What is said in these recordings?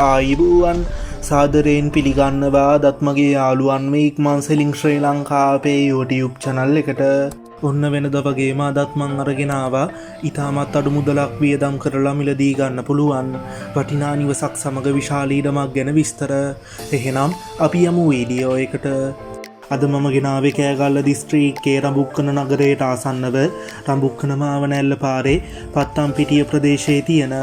ආයිබුවන් සාදරයෙන් පිළිගන්නවා දත්මගේ යාළුවන් මේ ඉක්මන් සෙලින් ශ්‍රී ලංකාවේ YouTube channel එකට. ඔන්න වෙනද වගේම අදත් මං අරගෙන ආවා ඉතාමත් අඩු මුදලක් වියදම් කරලා මිලදී ගන්න පුළුවන් වටිනා නිවසක් සමග විශාල ඉඩමක් ගැන විස්තර. එහෙනම් අපි යමු වීඩියෝ එකට. අද මම ගෙනාවේ කෑගල්ල දිස්ත්‍රික්කයේ රඹුක්කන නගරයට ආසන්නව රඹුක්කන මාවනැල්ල පාරේ පත්තම්පිටිය ප්‍රදේශයේ තියෙන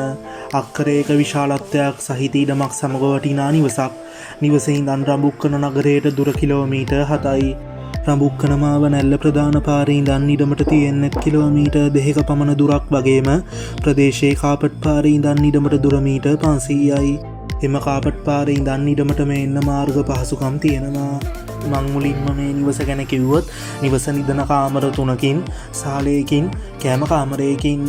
අක්කරයක විශාලත්වයක් සහිත ඉඩමක් සමග වටිනා නිවසක්. නිවසේ ඉඳන් රඹුක්කන නගරයට දුර කිලෝමීටර් 7යි. රඹුක්කන මාවනැල්ල ප්‍රධාන පාරේ ඉඳන් ඉඩමට තියෙන්නේ කිලෝමීටර් 2ක පමණ දුරක් වගේම ප්‍රදේශයේ කාපට් පාරේ ඉඳන් ඉඩමට දුර මීටර් 500යි. එම කාපට් පාරේ ඉඳන් ඉඩමට මෙන්න මාර්ග පහසුකම් තියෙනවා. මං මුලින්ම මේ නිවස ගැන කිව්වොත් නිවස නිදන කාමර 3කින් සාලයකින් කෑම කාමරයකින්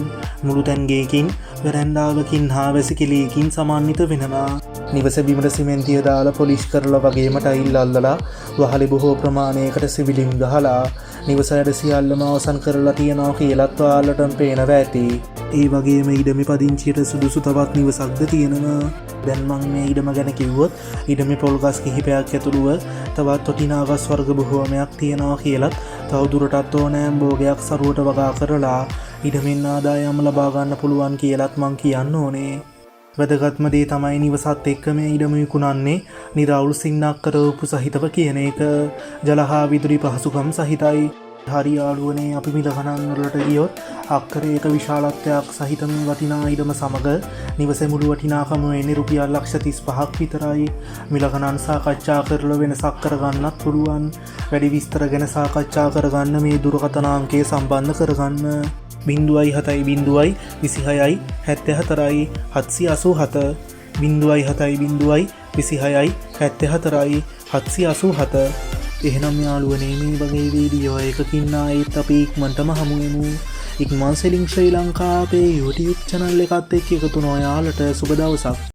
මුළු තැන්ගේකින් වෙරැන්ඩාවකින් හා වැසිකිළියකින් සමන්විත වෙනවා. නිවස බිමට සිමෙන්තිය දාලා පොලිෂ් කරලා වගේම ටයිල් අල්ලලා වහලෙ බොහෝ ප්‍රමාණයකට සිවිලිම් ගහලා නිවස වැඩ සියල්ලම අවසන් කරලා තියනවා කියලත් ඔයාලටම පේනවා ඇති. ඒ වගේම ඉඩමේ පදිංචියට සුදුසු තවත් නිවසක්ද තියෙනවා. දැන් මං මේ ඉඩම ගැන කිව්වොත් ඉඩමේ පොල් ගස් කිහිපයක් ඇතුළුව තවත් වටිනා ගස් වර්ග බොහෝමයක් තියෙනවා කියලත් තවදුරටත් ඕනෑම භෝගයක් සරුවට වගා කරලා ඉඩමෙන් ආදායම් ලබා ගන්න පුළුවන් කියලත් මං කියන්න ඕනේ. වැදගත්ම දේ තමයි නිවසත් එක්ක මේ ඉඩම විකුණන්නේ නිරවුල් සින්නක් කරවපු සහිතව කියන එක. ජල හා විදුලි පහසුකම් සහිතයි. හරි යාළුවනේ අපි මිල ගණන් වලට ගියොත් අක්කරයක විශාලත්වයක් සහිත මේ වටිනා ඉඩම සමග නිවසේ මුළු වටිනාකම වෙන්නේ රුපියල් ලක්ෂ 35ක් විතරයි. මිල ගණන් සාකච්ඡා කරලා වෙනසක් කරගන්නත් පුළුවන්. වැඩි විස්තර ගැන සාකච්ඡා කරගන්න මේ දුරකථන අංකය සම්බන්ධ කරගන්න 07 26 74 787 07 26 74 787. එහෙනම් යාළුවනේ මේ වගේ වීඩියෝ එකකින් ආයෙත් අපි ඉක්මනටම හමුවෙමු. ඉක්මන් සෙලින් ශ්‍රී ලංකාවේ YouTube channel එකත් එක්ක එකතු වෙන ඔයාලට සුබ දවසක්.